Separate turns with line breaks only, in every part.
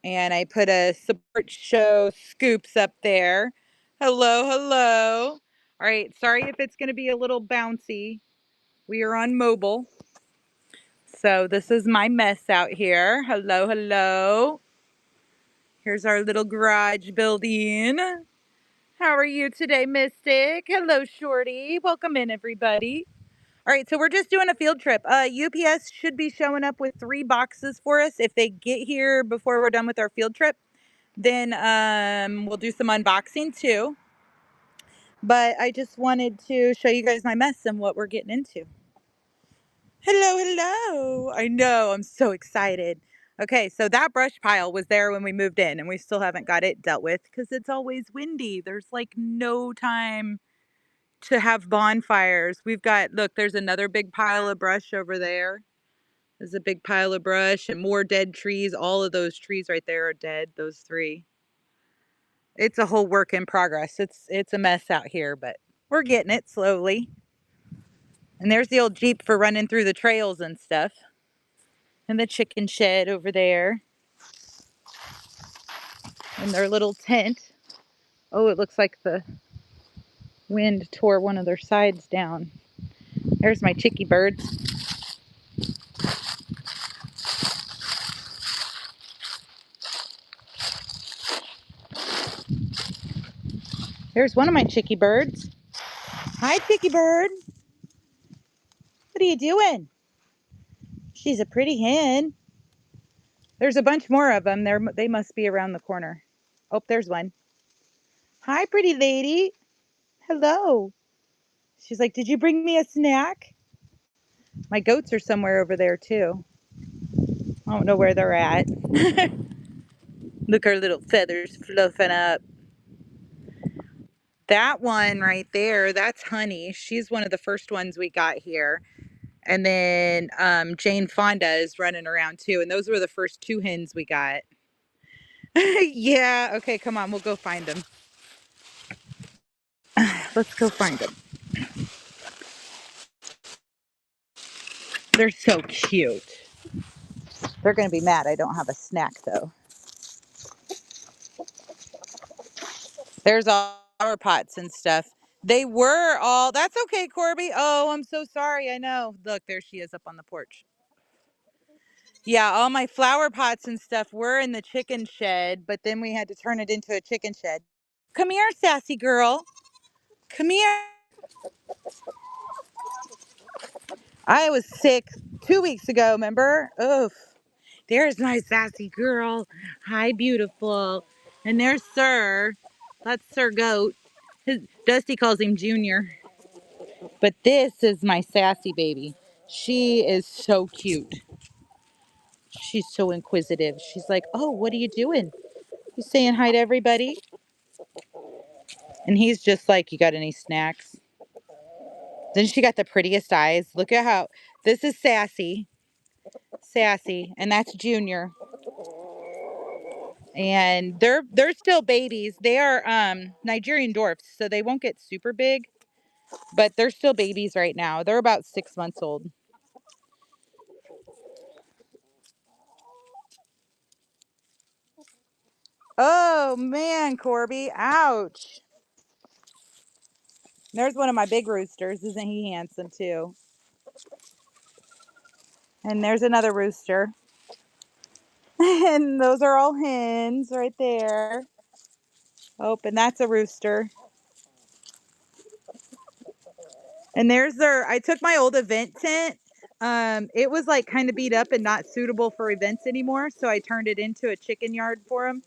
And I put a support show scoops up there. Hello, hello. All right, sorry if it's going to be a little bouncy. We are on mobile. So this is my mess out here. Hello, hello. Here's our little garage building. How are you today, Mystic? Hello, Shorty. Welcome in, everybody. All right, so we're just doing a field trip. UPS should be showing up with 3 boxes for us. If they get here before we're done with our field trip, then we'll do some unboxing too. But I just wanted to show you guys my mess and what we're getting into. Hello, hello. I know, I'm so excited. Okay, so that brush pile was there when we moved in, and we still haven't got it dealt with because it's always windy. There's like no time to have bonfires. We've got, look, there's another big pile of brush over there. There's a big pile of brush and more dead trees. All of those trees right there are dead, those 3. It's a whole work in progress. It's a mess out here, but we're getting it slowly. And there's the old Jeep for running through the trails and stuff. And the chicken shed over there. And their little tent. Oh, it looks like the wind tore one of their sides down. There's my chickie birds. There's one of my chickie birds. Hi, chickie bird. What are you doing? She's a pretty hen. There's a bunch more of them. They must be around the corner. Oh, there's one. Hi, pretty lady. Hello. She's like, did you bring me a snack? My goats are somewhere over there too. I don't know where they're at. Look, our little feathers fluffing up. That one right there, that's Honey. She's one of the first ones we got here. And then Jane Fonda is running around too. And those were the first 2 hens we got. Yeah, okay, come on, we'll go find them. Let's go find them. They're so cute. They're going to be mad I don't have a snack though. There's all flower pots and stuff. They were all, that's okay, Corby. Oh, I'm so sorry. I know. Look, there she is up on the porch. Yeah, all my flower pots and stuff were in the chicken shed, but then we had to turn it into a chicken shed. Come here, sassy girl. Come here. I was sick 2 weeks ago, remember? Oof. There's my sassy girl. Hi, beautiful. And there's Sir. That's Sir Goat. Dusty calls him Junior. But this is my sassy baby. She is so cute. She's so inquisitive. She's like, oh, what are you doing? You saying hi to everybody? And he's just like, you got any snacks? Then she got the prettiest eyes. Look at how, this is Sassy. Sassy. And that's Junior. And they're still babies. They are Nigerian dwarfs, so they won't get super big. But they're still babies right now. They're about 6 months old. Oh, man, Corby. Ouch. There's one of my big roosters. Isn't he handsome, too? And there's another rooster. And those are all hens right there. Oh, and that's a rooster. And there's I took my old event tent. It was like kind of beat up and not suitable for events anymore. So I turned it into a chicken yard for them.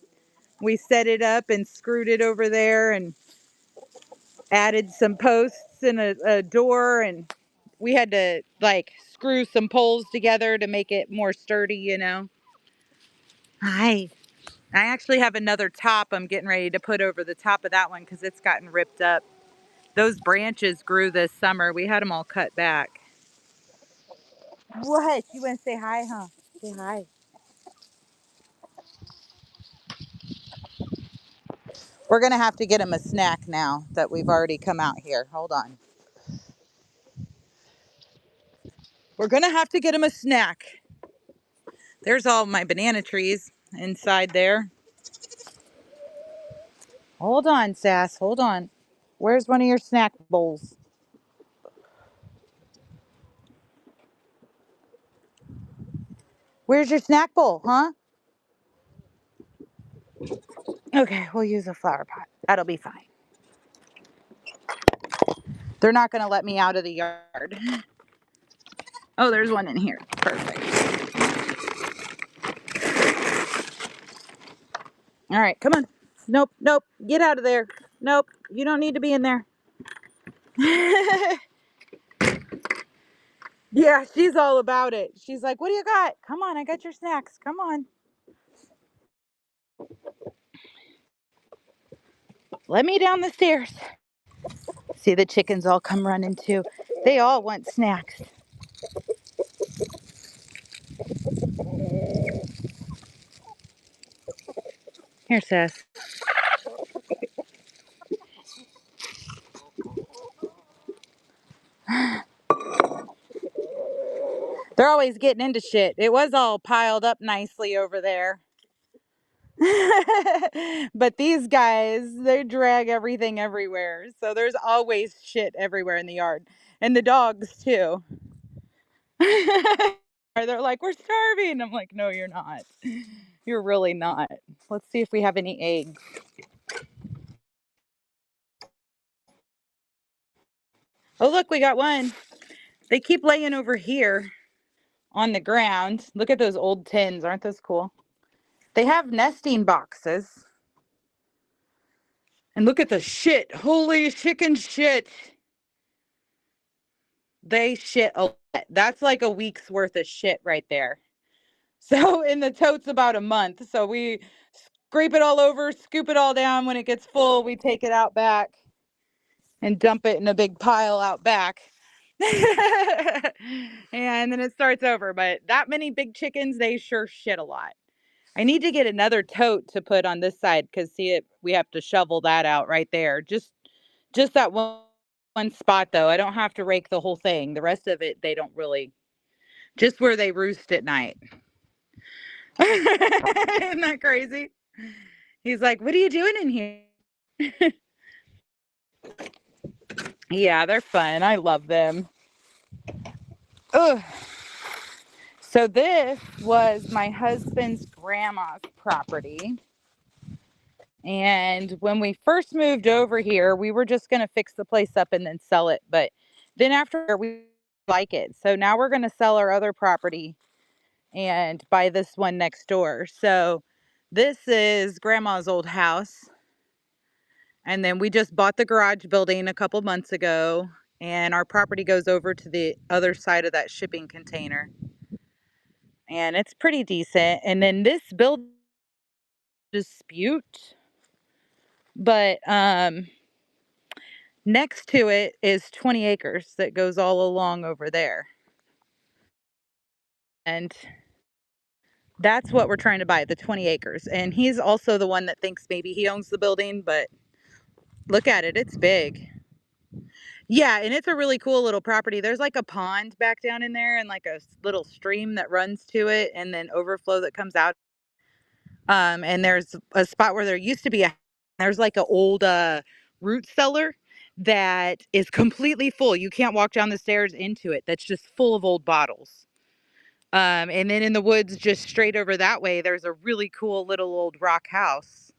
We set it up and screwed it over there and added some posts and a door. And we had to like screw some poles together to make it more sturdy, you know. Hi. I actually have another top I'm getting ready to put over the top of that one because it's gotten ripped up. Those branches grew this summer. We had them all cut back. What? You want to say hi, huh? Say hi. We're going to have to get him a snack now that we've already come out here. Hold on. We're going to have to get him a snack. There's all my banana trees. inside there. Hold on, Sass. Hold on. Where's one of your snack bowls? Where's your snack bowl, huh? Okay, we'll use a flower pot. That'll be fine. They're not going to let me out of the yard. Oh, there's one in here. Perfect. All right, come on. Nope, nope. Get out of there. Nope, you don't need to be in there. Yeah, she's all about it. She's like, what do you got? Come on, I got your snacks. Come on. Let me down the stairs. See, the chickens all come running too. They all want snacks. Here, Sass. They're always getting into shit. It was all piled up nicely over there. But these guys, they drag everything everywhere. So there's always shit everywhere in the yard. And the dogs, too. They're like, we're starving. I'm like, no, you're not. You're really not. Let's see if we have any eggs. Oh, look, we got one. They keep laying over here on the ground. Look at those old tins. Aren't those cool? They have nesting boxes. And look at the shit. Holy chicken shit. They shit a lot. That's like a week's worth of shit right there. So in the tote's about a month. So we scrape it all over, scoop it all down. When it gets full, we take it out back and dump it in a big pile out back. And then it starts over. But that many big chickens, they sure shit a lot. I need to get another tote to put on this side because see it, we have to shovel that out right there. Just that one spot though. I don't have to rake the whole thing. The rest of it, they don't really. Just where they roost at night. Isn't that crazy? He's like, what are you doing in here? Yeah, they're fun. I love them. Ugh. So this was my husband's grandma's property. And when we first moved over here, we were just going to fix the place up and then sell it. But then after we like it. So now we're going to sell our other property and buy this one next door. So this is grandma's old house. And then we just bought the garage building a couple months ago. And our property goes over to the other side of that shipping container. And it's pretty decent. And then this building dispute. But next to it is 20 acres that goes all along over there. And that's what we're trying to buy, the 20 acres. And he's also the one that thinks maybe he owns the building, but look at it, it's big. Yeah, and it's a really cool little property. There's like a pond back down in there and like a little stream that runs to it and then overflow that comes out. And there's a spot where there used to be there's like an old root cellar that is completely full. You can't walk down the stairs into it. That's just full of old bottles. And then in the woods, just straight over that way, there's a really cool little old rock house.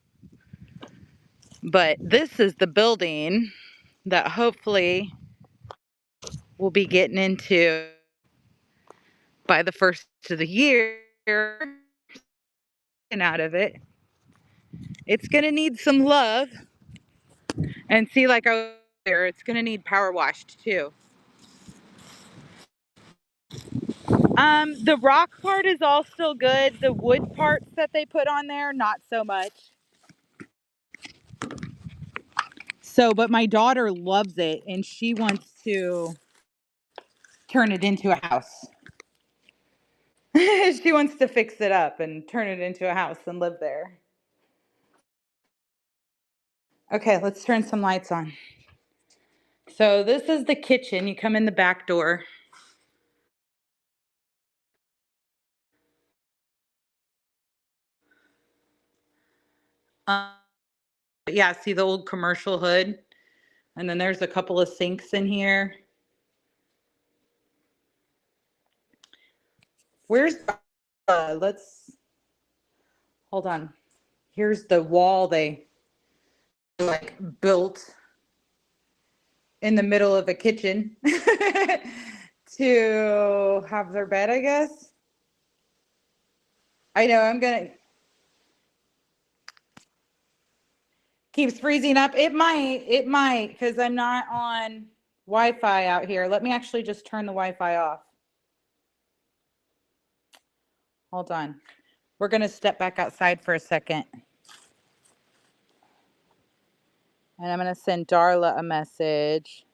But this is the building that hopefully we'll be getting into by the first of the year. And out of it, it's gonna need some love. And see, like over there, it's gonna need power washed too. The rock part is all still good. The wood parts that they put on there, not so much. So, but my daughter loves it and she wants to turn it into a house. She wants to fix it up and turn it into a house and live there. Okay, let's turn some lights on. So this is the kitchen. You come in the back door. But yeah, see the old commercial hood? And then there's a couple of sinks in here. Where's let's hold on. Here's the wall they like built in the middle of a kitchen to have their bed, I guess. I know I'm gonna keeps freezing up. It might, because I'm not on Wi-Fi out here. Let me actually just turn the Wi-Fi off. Hold on. We're gonna step back outside for a second. And I'm gonna send Darla a message.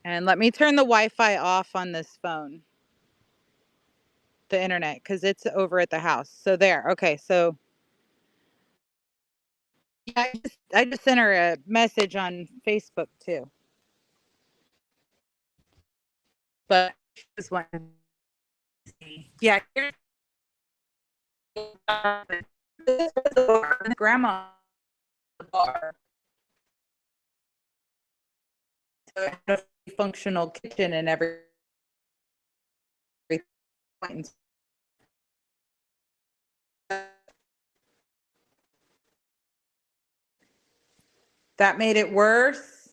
And let me turn the Wi-Fi off on this phone. The internet, because it's over at the house. So there. Okay, so yeah, I just sent her a message on Facebook too. But this one, yeah, here's the grandma bar. So it had a functional kitchen and everything. That made it worse.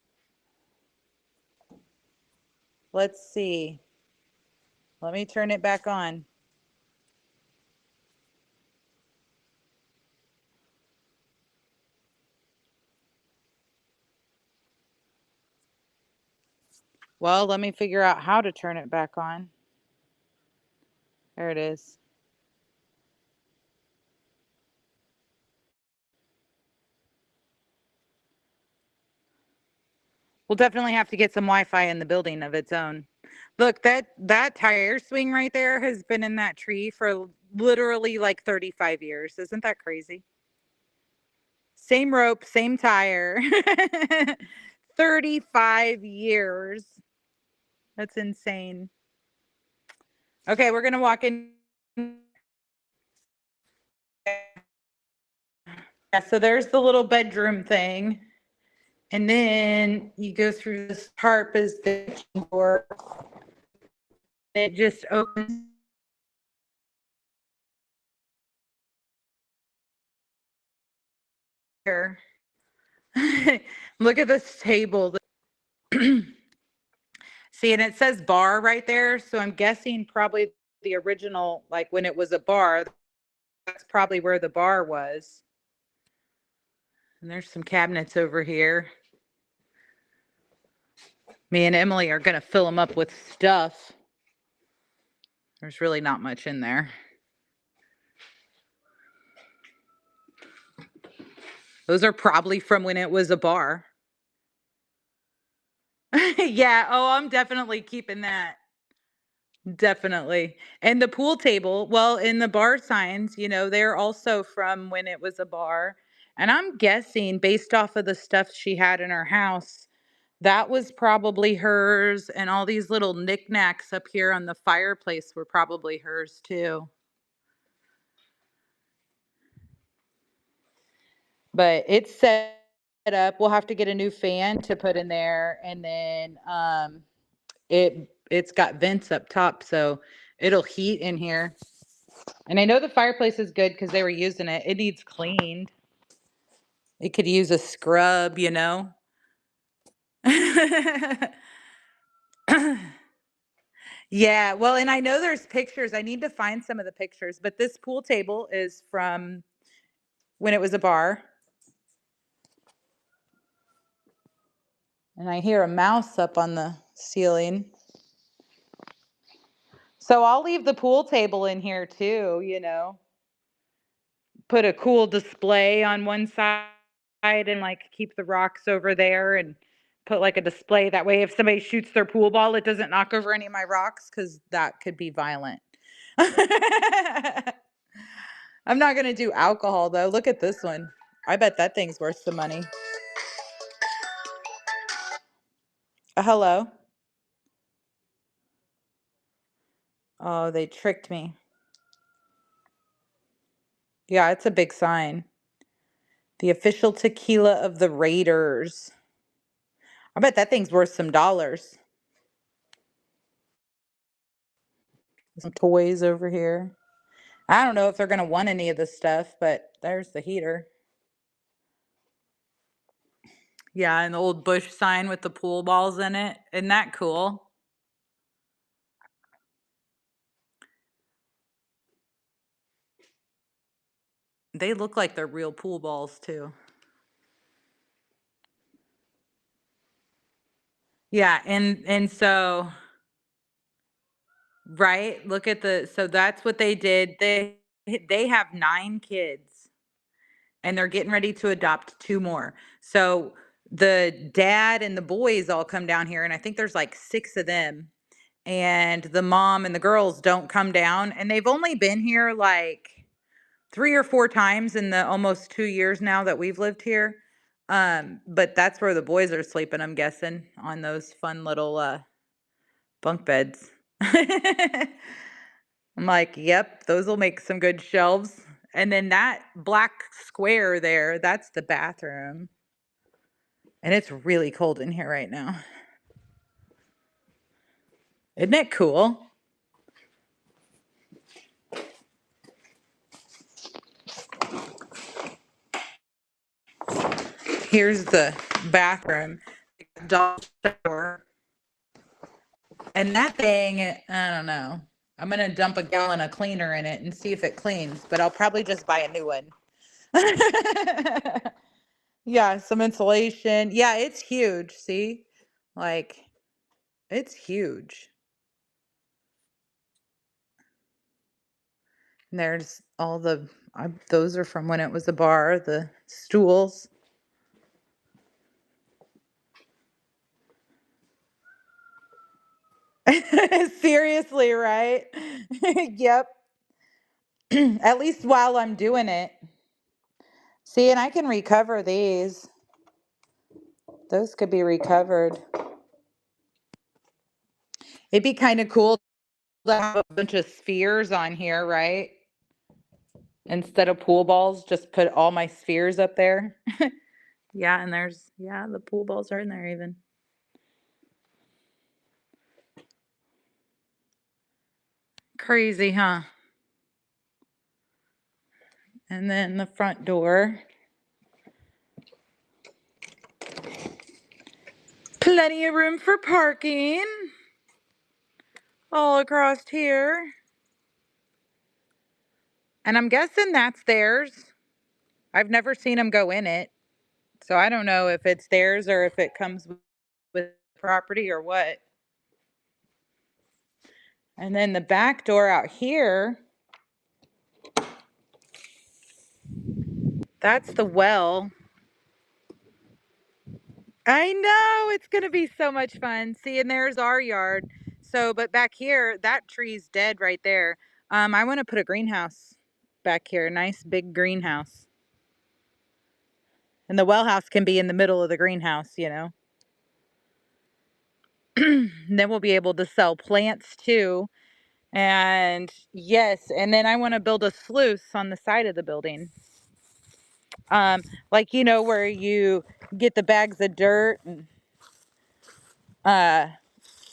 Let's see. Let me turn it back on. Well, let me figure out how to turn it back on. There it is. We'll definitely have to get some Wi-Fi in the building of its own. Look, that tire swing right there has been in that tree for literally like 35 years. Isn't that crazy? Same rope, same tire. 35 years. That's insane. Okay, we're gonna walk in. Yeah, so there's the little bedroom thing. And then you go through this tarp as the kitchen door. It just opens. Here. Look at this table. See, and it says bar right there. So I'm guessing probably the original, like when it was a bar, that's probably where the bar was. And there's some cabinets over here. Me and Emily are going to fill them up with stuff. There's really not much in there. Those are probably from when it was a bar. Yeah. Oh, I'm definitely keeping that. Definitely. And the pool table, well, in the bar signs, they're also from when it was a bar. And I'm guessing based off of the stuff she had in her house, that was probably hers. And all these little knickknacks up here on the fireplace were probably hers too. But it's set up. We'll have to get a new fan to put in there. And then it's got vents up top, so it'll heat in here. And I know the fireplace is good because they were using it. It needs cleaned. It could use a scrub, Yeah, well, and I know there's pictures. I need to find some of the pictures, but this pool table is from when it was a bar. And I hear a mouse up on the ceiling. So I'll leave the pool table in here too. Put a cool display on one side and like keep the rocks over there and put like a display that way if somebody shoots their pool ball it doesn't knock over any of my rocks cuz that could be violent. I'm not going to do alcohol though. Look at this one. I bet that thing's worth some money. Hello. Oh, they tricked me. Yeah, it's a big sign. The official tequila of the Raiders. I bet that thing's worth some dollars. Some toys over here. I don't know if they're going to want any of this stuff, but there's the heater. Yeah, an old Bush sign with the pool balls in it. Isn't that cool? They look like they're real pool balls too. Yeah, and so right, look at so that's what they did. They have 9 kids and they're getting ready to adopt 2 more. So the dad and the boys all come down here and I think there's like 6 of them and the mom and the girls don't come down and they've only been here like 3 or 4 times in the almost 2 years now that we've lived here. But that's where the boys are sleeping, I'm guessing, on those fun little bunk beds. I'm like, "Yep, those will make some good shelves." And then that black square there, that's the bathroom. And it's really cold in here right now. Isn't it cool? Here's the bathroom. Dog shower. And that thing, I don't know. I'm gonna dump a gallon of cleaner in it and see if it cleans, but I'll probably just buy a new one. Yeah, some insulation. Yeah, it's huge. See? Like, it's huge. And there's all those are from when it was a bar, the stools. Seriously, right? Yep. At least while I'm doing it. See, and I can recover these. Those could be recovered. It'd be kind of cool to have a bunch of spheres on here, right? Instead of pool balls, just put all my spheres up there. Yeah, and yeah, the pool balls are in there even. Crazy, huh? And then the front door. Plenty of room for parking all across here. And I'm guessing that's theirs. I've never seen them go in it. So I don't know if it's theirs or if it comes with property or what. And then the back door out here, that's the well. I know, it's gonna be so much fun. See, and there's our yard. So, but back here, that tree's dead right there. I want to put a greenhouse back here, a nice big greenhouse. And the well house can be in the middle of the greenhouse, you know. And then we'll be able to sell plants too. And yes, and then I want to build a sluice on the side of the building. Like you know where you get the bags of dirt and uh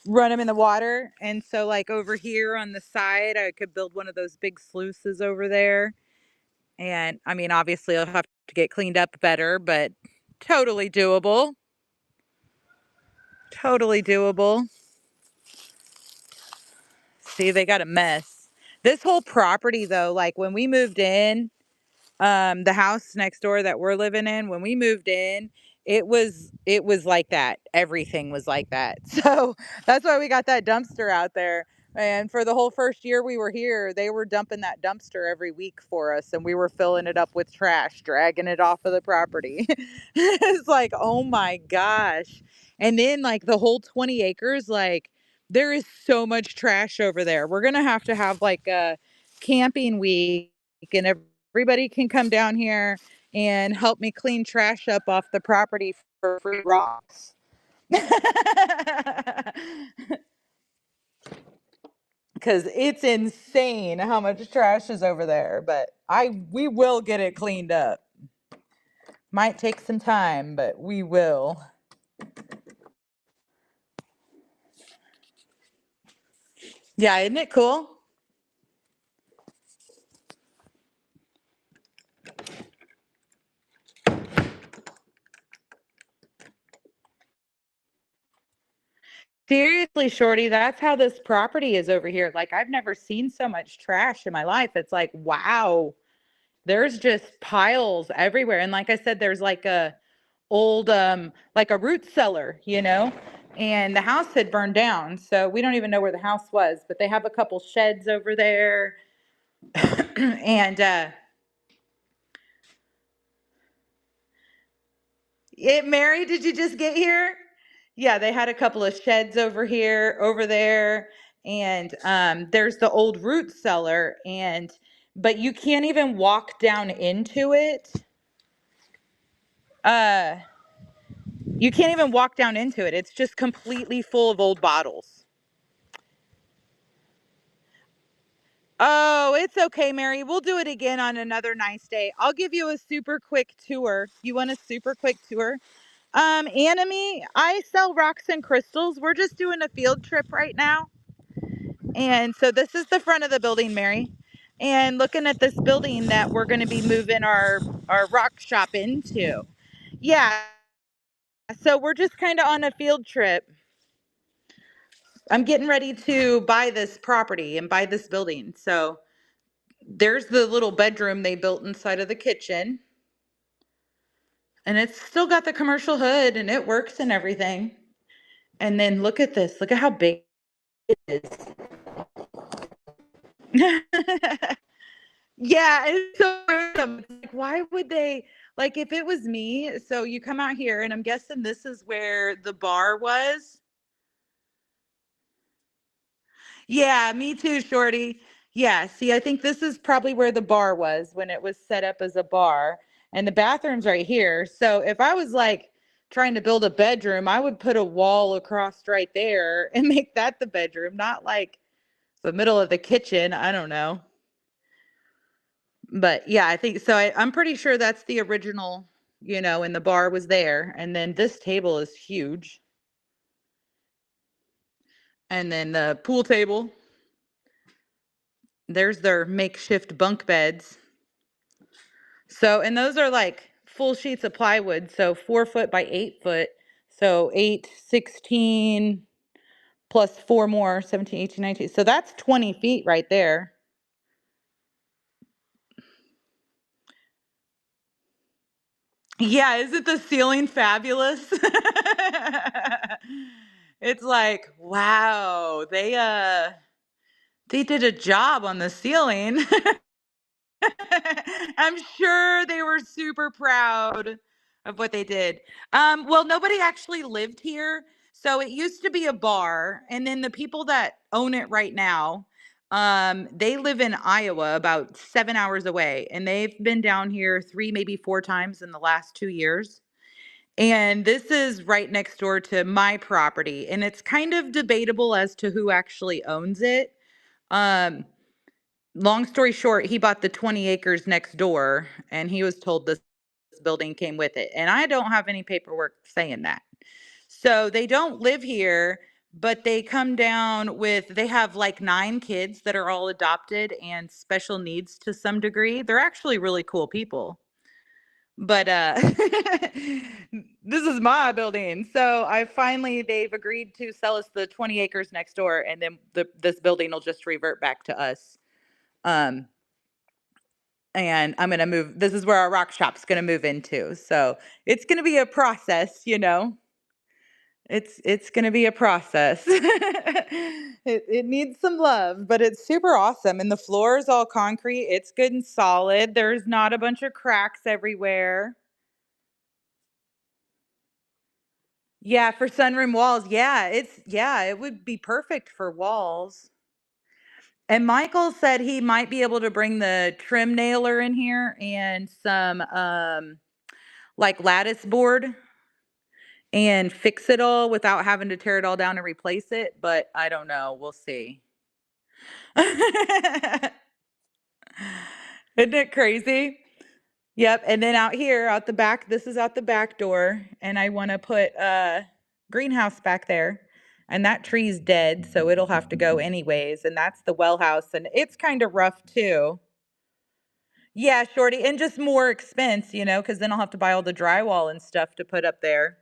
run them in the water. And so like over here on the side, I could build one of those big sluices over there. And I mean, obviously I'll have to get cleaned up better, but totally doable. Totally doable. See, they got a mess. This whole property though, like when we moved in, the house next door that we're living in, when we moved in, it was like that. Everything was like that. So that's why we got that dumpster out there. And for the whole first year we were here, they were dumping that dumpster every week for us, and we were filling it up with trash, dragging it off of the property. It's like, oh my gosh. And then like the whole 20 acres, like there is so much trash over there. We're gonna have to have like a camping week and everybody can come down here and help me clean trash up off the property for free rocks. Because because it's insane how much trash is over there. But we will get it cleaned up. Might take some time, but we will. Yeah, isn't it cool? Seriously, Shorty, that's how this property is over here. Like, I've never seen so much trash in my life. It's like, wow, there's just piles everywhere. And like I said, there's like a old like a root cellar, and the house had burned down. So we don't even know where the house was, but they have a couple sheds over there. And Mary, did you just get here? Yeah, they had a couple of sheds over there, and there's the old root cellar, but you can't even walk down into it. Uh, you can't even walk down into it. It's just completely full of old bottles. Oh, it's okay, Mary. We'll do it again on another nice day. I'll give you a super quick tour. You want a super quick tour? Anime, I sell rocks and crystals. We're just doing a field trip right now. And so this is the front of the building, Mary. And looking at this building that we're going to be moving our rock shop into. Yeah. So we're just kind of on a field trip. I'm getting ready to buy this property and buy this building. So there's the little bedroom they built inside of the kitchen. And it's still got the commercial hood and it works and everything. And then look at this. Look at how big it is. Yeah, it's so random. It's like, why would they, like, if it was me, so you come out here, and I'm guessing this is where the bar was. Yeah, me too, Shorty. Yeah, see, I think this is probably where the bar was when it was set up as a bar, and the bathroom's right here. So if I was like trying to build a bedroom, I would put a wall across right there and make that the bedroom, not like the middle of the kitchen. I don't know. But yeah, I think so. I'm pretty sure that's the original, and the bar was there. And then this table is huge. And then the pool table, there's their makeshift bunk beds. So, and those are like full sheets of plywood. So 4 foot by 8 foot. So 8, 16 plus four more, 17, 18, 19. So that's 20 feet right there. Yeah, isn't the ceiling fabulous? It's like, wow, they did a job on the ceiling. I'm sure they were super proud of what they did. Well, nobody actually lived here. So it used to be a bar, and then the people that own it right now, they live in Iowa, about 7 hours away, and they've been down here 3, maybe 4 times in the last 2 years. And this is right next door to my property, and it's kind of debatable as to who actually owns it. Um, Long story short, he bought the 20 acres next door, and he was told this building came with it. And I don't have any paperwork saying that. So they don't live here, but they come down they have like 9 kids that are all adopted and special needs to some degree. They're actually really cool people. But this is my building. So they've agreed to sell us the 20 acres next door, and then this building will just revert back to us. Um, and I'm gonna move. This is where our rock shop's gonna move into. So it's gonna be a process. It's gonna be a process. It needs some love, but it's super awesome. And the floor is all concrete. It's good and solid. There's not a bunch of cracks everywhere. Yeah, for sunroom walls. Yeah, it would be perfect for walls. And Michael said he might be able to bring the trim nailer in here and some like lattice board and fix it all without having to tear it all down and replace it, but I don't know. We'll see. Isn't it crazy? Yep, and then out here, out the back, this is out the back door, and I wanna put a greenhouse back there, and that tree's dead, so it'll have to go anyways, and that's the well house, and it's kinda rough too. Yeah, shorty, and just more expense, because then I'll have to buy all the drywall and stuff to put up there.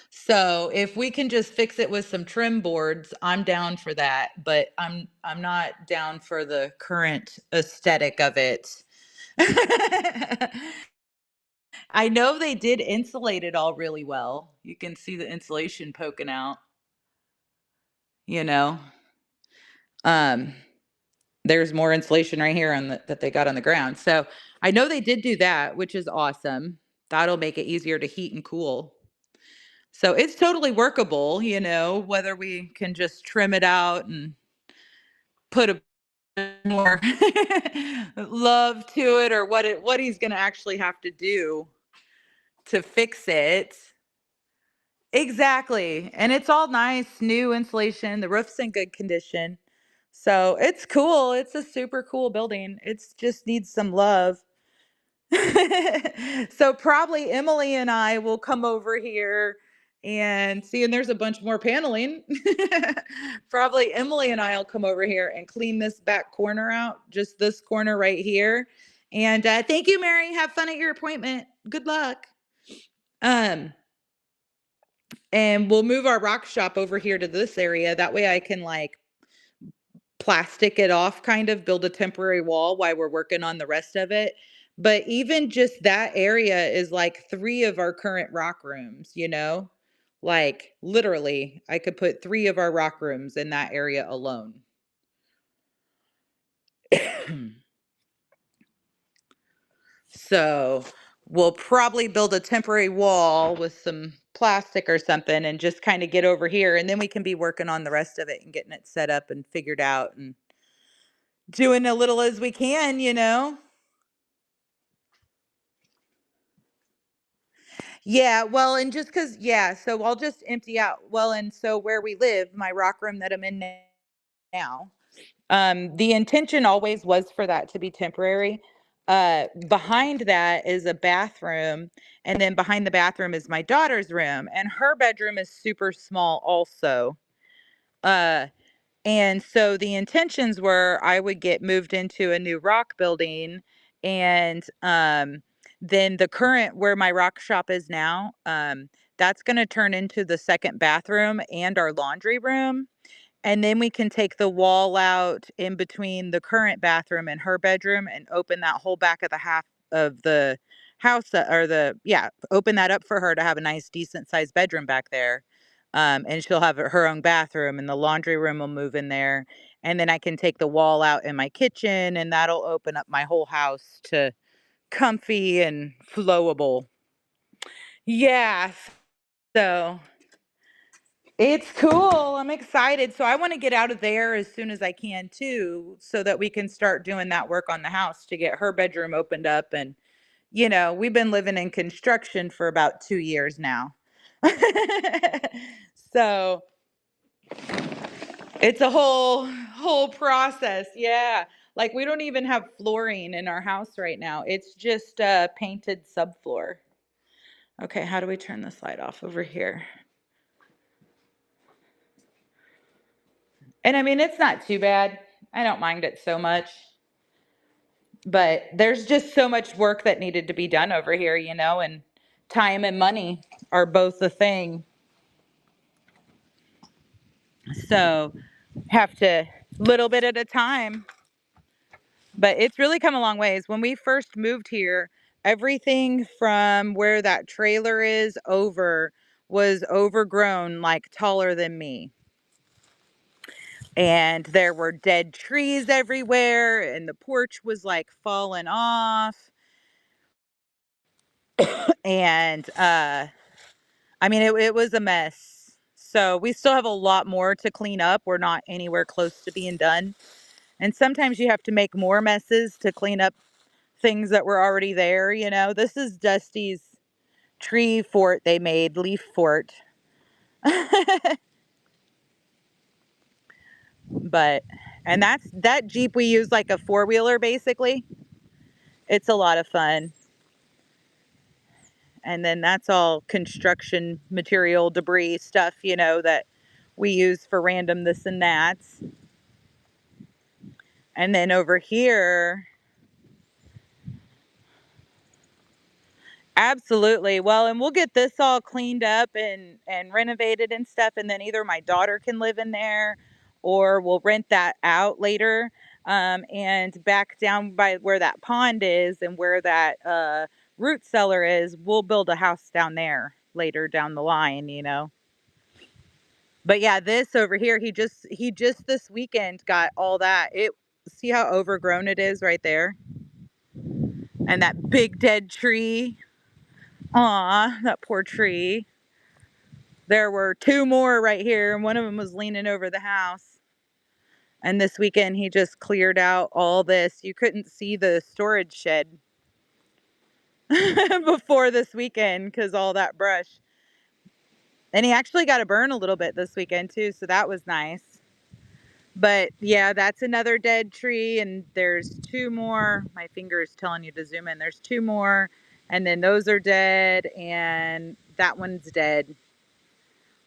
So, if we can just fix it with some trim boards, I'm down for that, but I'm not down for the current aesthetic of it. I know they did insulate it all really well. You can see the insulation poking out, you know. Um, there's more insulation right here that they got on the ground. So I know they did do that, which is awesome. That'll make it easier to heat and cool. So it's totally workable, whether we can just trim it out and put a bit more love to it, or what he's gonna actually have to do to fix it. Exactly, and it's all nice, new insulation, the roof's in good condition. So, it's cool, it's a super cool building, it's just needs some love. So, probably Emily and I will come over here and see, and there's a bunch more paneling. Probably Emily and I will come over here and clean this back corner out, just this corner right here, and, thank you, Mary, have fun at your appointment. Good luck. Um and we'll move our rock shop over here to this area. That way I can like plastic it off, kind of build a temporary wall while we're working on the rest of it. But even just that area is like three of our current rock rooms. Like literally, I could put three of our rock rooms in that area alone. So we'll probably build a temporary wall with some plastic or something and just kind of get over here. And then we can be working on the rest of it and getting it set up and figured out and doing a little as we can. Yeah, well, and just because, yeah, so I'll just empty out. Well, and so where we live, my rock room that I'm in now, the intention always was for that to be temporary. Behind that is a bathroom, and then behind the bathroom is my daughter's room, and her bedroom is super small also. Uh, and so the intentions were I would get moved into a new rock building, and then the current where my rock shop is now, that's going to turn into the second bathroom and our laundry room. And then we can take the wall out in between the current bathroom and her bedroom and open that whole back of the half of the house, or open that up for her to have a nice decent sized bedroom back there. And she'll have her own bathroom, and the laundry room will move in there. And then I can take the wall out in my kitchen, and that'll open up my whole house to comfy and flowable. Yeah. So it's cool. I'm excited. So I want to get out of there as soon as I can too, so that we can start doing that work on the house to get her bedroom opened up. And, we've been living in construction for about 2 years now. So it's a whole process. Yeah. Like we don't even have flooring in our house right now. It's just a painted subfloor. Okay, how do we turn this light off over here? And I mean, it's not too bad. I don't mind it so much. But there's just so much work that needed to be done over here, and time and money are both a thing. So have to little bit at a time. But it's really come a long ways. When we first moved here, everything from where that trailer is over was overgrown, like taller than me. And there were dead trees everywhere, and the porch was like falling off. And I mean, it was a mess. So we still have a lot more to clean up. We're not anywhere close to being done. And sometimes you have to make more messes to clean up things that were already there. This is Dusty's tree fort they made, leaf fort. But And that Jeep we use like a four-wheeler basically. It's a lot of fun. And then that's all construction material, debris stuff, that we use for random this and that. And then over here, absolutely. Well, and we'll get this all cleaned up and renovated and stuff, and then either my daughter can live in there or we'll rent that out later. And back down by where that pond is and where that root cellar is, we'll build a house down there later down the line. But yeah, this over here, he just this weekend got all that. See how overgrown it is right there? And that big dead tree. Aw, that poor tree. There were two more right here, and one of them was leaning over the house. And this weekend, he just cleared out all this. You couldn't see the storage shed before this weekend because all that brush. And he actually got a burn a little bit this weekend, too, so that was nice. But yeah, that's another dead tree, and there's two more. My finger is telling you to zoom in. There's two more, and then those are dead, and that one's dead.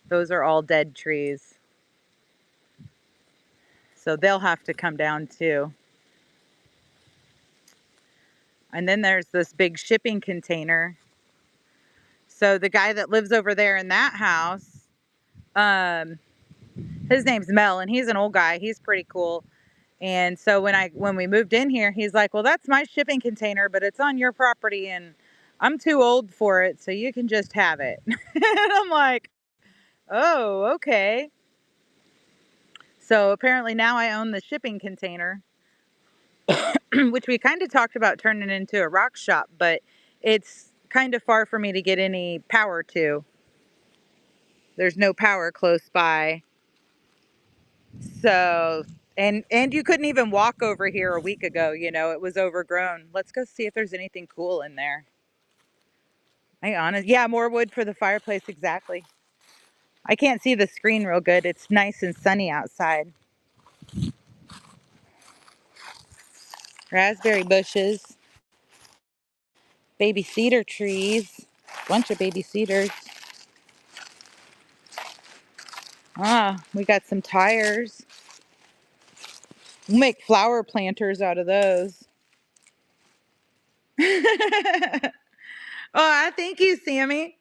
Those are all dead trees. So they'll have to come down too. And then there's this big shipping container. So the guy that lives over there in that house, um, his name's Mel, and he's an old guy. He's pretty cool. And so when we moved in here, he's like, "Well, that's my shipping container, but it's on your property, and I'm too old for it, so you can just have it." And I'm like, "Oh, okay." So apparently now I own the shipping container. Which we kind of talked about turning into a rock shop, but it's kind of far for me to get any power to. There's no power close by. So, and you couldn't even walk over here a week ago, it was overgrown. Let's go see if there's anything cool in there. Yeah, more wood for the fireplace, exactly. I can't see the screen real good. It's nice and sunny outside. Raspberry bushes, baby cedar trees, bunch of baby cedars. We got some tires. We'll make flower planters out of those. Oh, thank you, Sammy.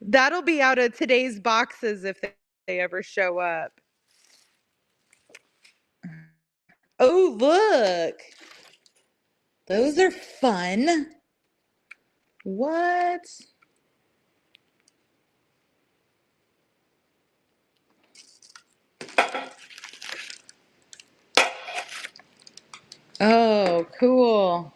That'll be out of today's boxes if they ever show up. Oh, look. Those are fun. What? Oh, cool.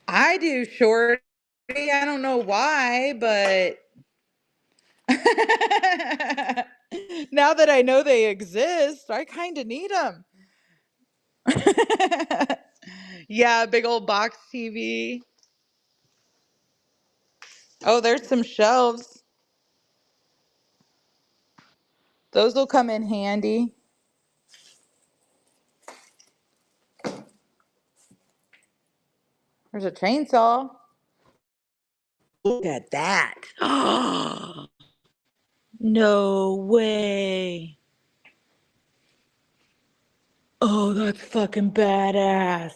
I do, Shorty. I don't know why, but now that I know they exist, I kind of need them. Yeah, big old box TV. Oh, there's some shelves. Those will come in handy. There's a chainsaw. Look at that. No way. Oh, that's fucking badass.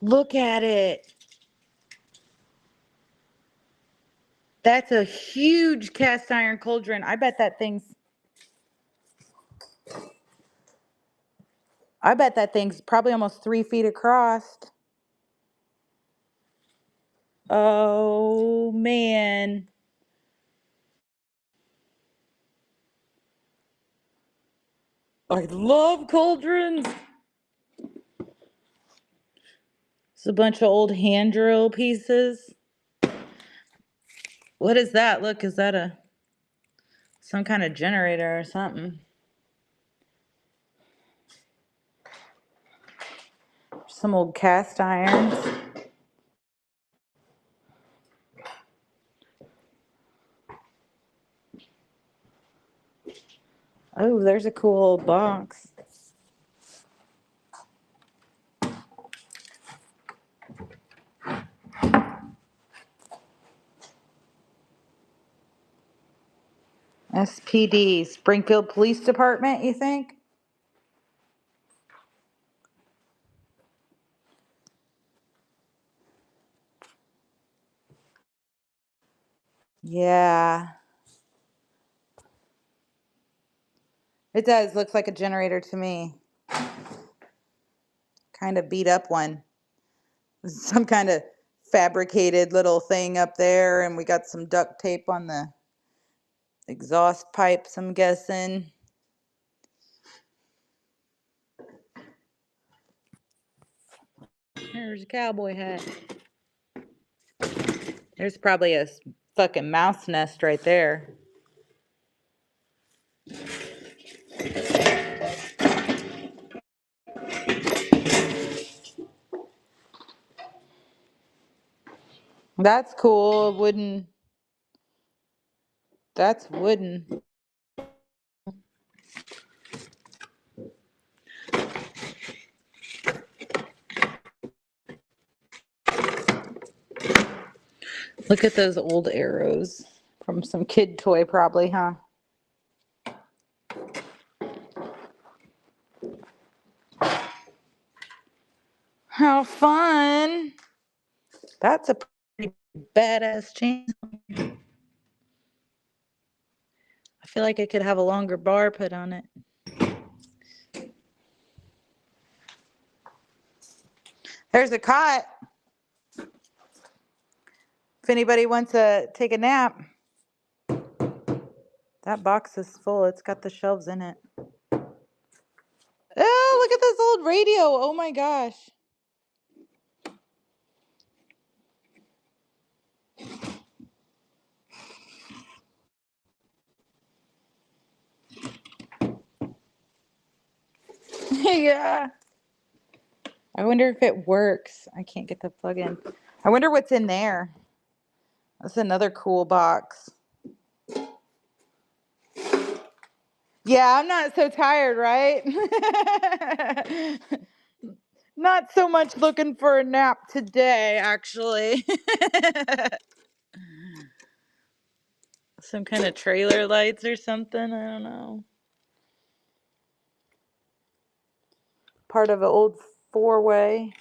Look at it. That's a huge cast iron cauldron. I bet that thing's probably almost 3 feet across. Oh, man. I love cauldrons. It's a bunch of old hand drill pieces. What is that? Look, is that some kind of generator or something? Some old cast irons. Oh, there's a cool old box. SPD, Springfield Police Department, you think? Yeah. It does. Looks like a generator to me. Kind of beat up one. Some kind of fabricated little thing up there, and we got some duct tape on the exhaust pipes, I'm guessing. There's a cowboy hat. There's probably a fucking mouse nest right there. That's cool. Wooden. That's wooden. Look at those old arrows from some kid toy, probably, huh? How fun. That's a pretty badass chain. I feel like I could have a longer bar put on it. There's a cot. If anybody wants to take a nap. That box is full. It's got the shelves in it. Oh, look at this old radio. Oh my gosh. Yeah. I wonder if it works. I can't get the plug in. I wonder what's in there. That's another cool box. Yeah, I'm not so tired, right? Not so much looking for a nap today, actually. Some kind of trailer lights or something. I don't know. Part of an old four-way.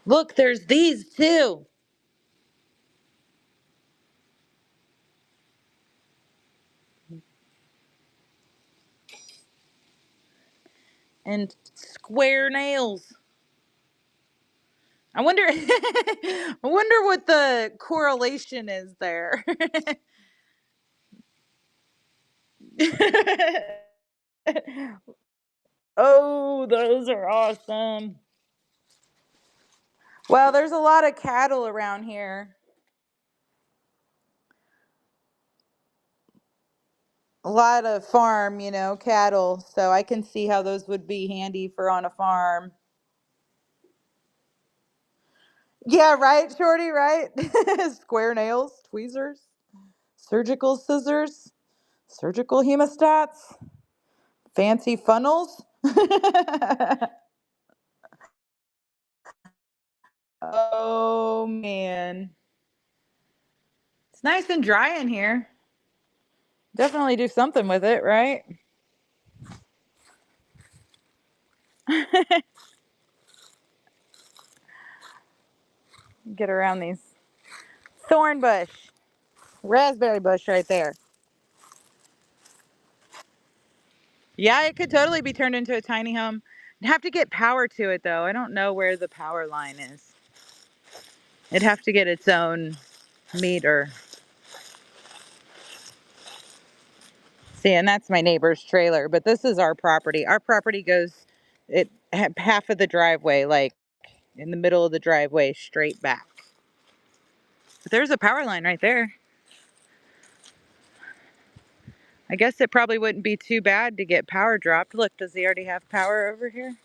Look, there's these too. And square nails. I wonder I wonder what the correlation is there. Oh, those are awesome. Well, there's a lot of cattle around here. A lot of farm, cattle. So I can see how those would be handy for on a farm. Yeah, right, Shorty, right? Square nails, tweezers, surgical scissors, surgical hemostats, fancy funnels. Oh, man. It's nice and dry in here. Definitely do something with it, right? Get around these. Thorn bush. Raspberry bush right there. Yeah, it could totally be turned into a tiny home. You'd have to get power to it, though. I don't know where the power line is. It'd have to get its own meter. See, and that's my neighbor's trailer, but this is our property. Our property goes half of the driveway, like in the middle of the driveway, straight back. But there's a power line right there. I guess it probably wouldn't be too bad to get power dropped. Look, does he already have power over here?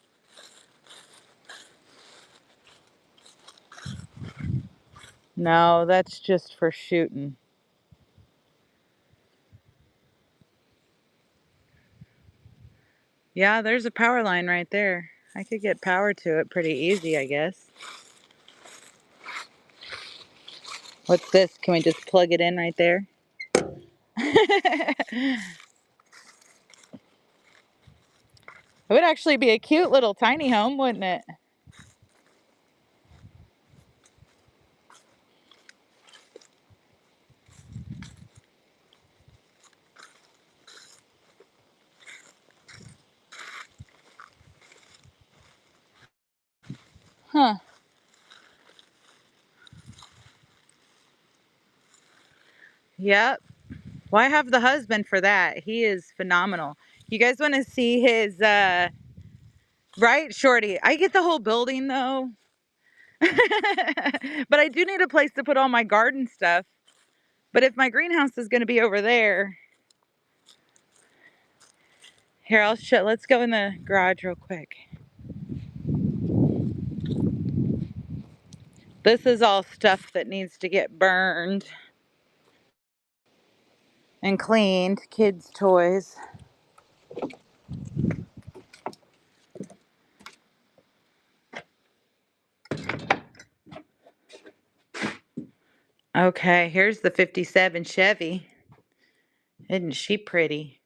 No, that's just for shooting. Yeah, there's a power line right there. I could get power to it pretty easy, I guess. What's this? Can we just plug it in right there? It would actually be a cute little tiny home, wouldn't it? Huh. Yep. Well, I have the husband for that. He is phenomenal. You guys want to see his, right, Shorty? I get the whole building though. But I do need a place to put all my garden stuff. But if my greenhouse is going to be over there, here, I'll show. Let's go in the garage real quick. This is all stuff that needs to get burned and cleaned. Kids' toys. Okay, here's the 57 Chevy. Isn't she pretty?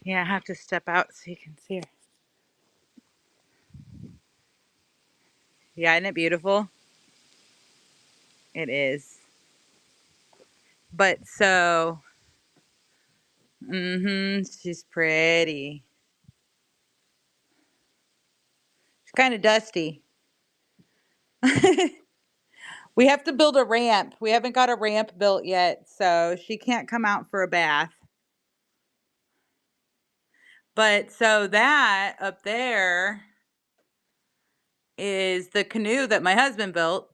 Yeah, I have to step out so you can see her. Yeah, isn't it beautiful? It is. But so, she's pretty. She's kind of dusty. We have to build a ramp. We haven't got a ramp built yet, so she can't come out for a bath. But so that up there is the canoe that my husband built.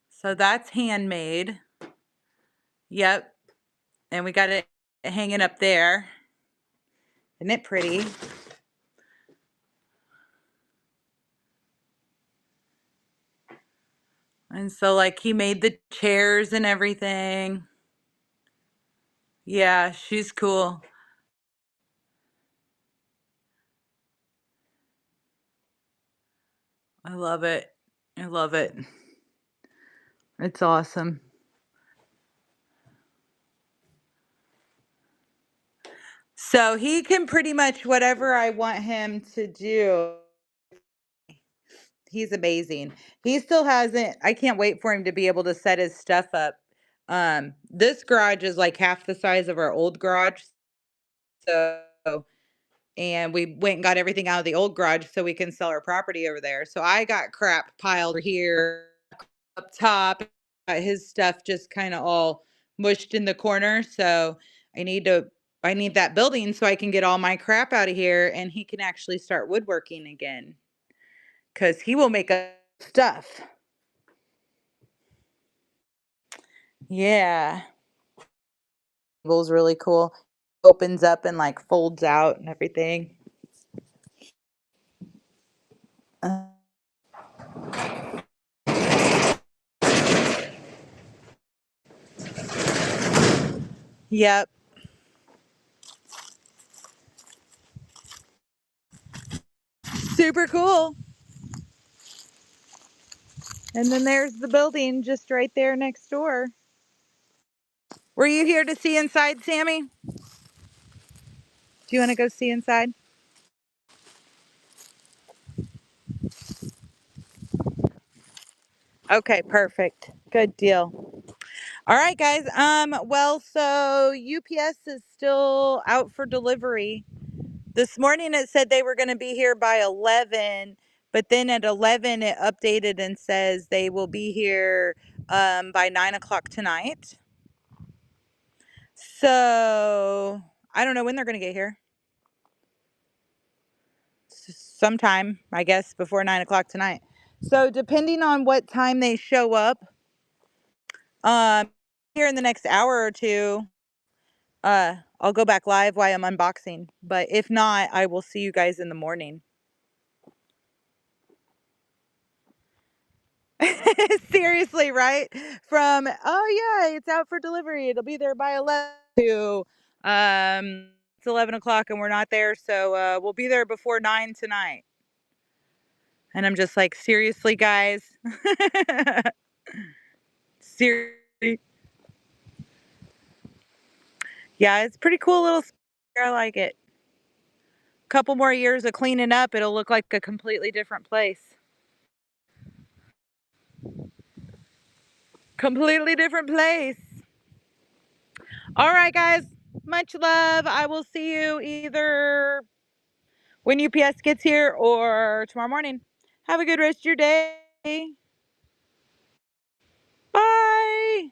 So that's handmade. Yep. And we got it hanging up there. Isn't it pretty? And so, like, he made the chairs and everything. Yeah, she's cool. I love it. I love it. It's awesome. So he can pretty much whatever I want him to do. He's amazing. He still hasn't, I can't wait for him to be able to set his stuff up. This garage is like half the size of our old garage. So, and we went and got everything out of the old garage so we can sell our property over there. So I got crap piled here up top. His stuff just kind of all mushed in the corner. So I need to, I need that building so I can get all my crap out of here and he can actually start woodworking again because he will make us stuff. Yeah. Table's really cool. Opens up and like folds out and everything. Uh, yep. Super cool. And then there's the building just right there next door. Were you here to see inside, Sammy? Do you want to go see inside? Okay, perfect. Good deal. All right, guys. Well, so UPS is still out for delivery. This morning it said they were going to be here by 11, but then at 11 it updated and says they will be here by 9 o'clock tonight. So I don't know when they're going to get here. Sometime, I guess, before 9 o'clock tonight. So depending on what time they show up, um, here in the next hour or two, I'll go back live while I'm unboxing. But if not, I will see you guys in the morning. Seriously, right? From, oh yeah, it's out for delivery. It'll be there by 11 to it's 11 o'clock and we're not there, so we'll be there before 9 tonight. And I'm just like, seriously, guys? Seriously? Yeah, it's pretty cool little I like it. Couple more years of cleaning up, it'll look like a completely different place. Completely different place. All right, guys. Much love. I will see you either when UPS gets here or tomorrow morning. Have a good rest of your day. Bye.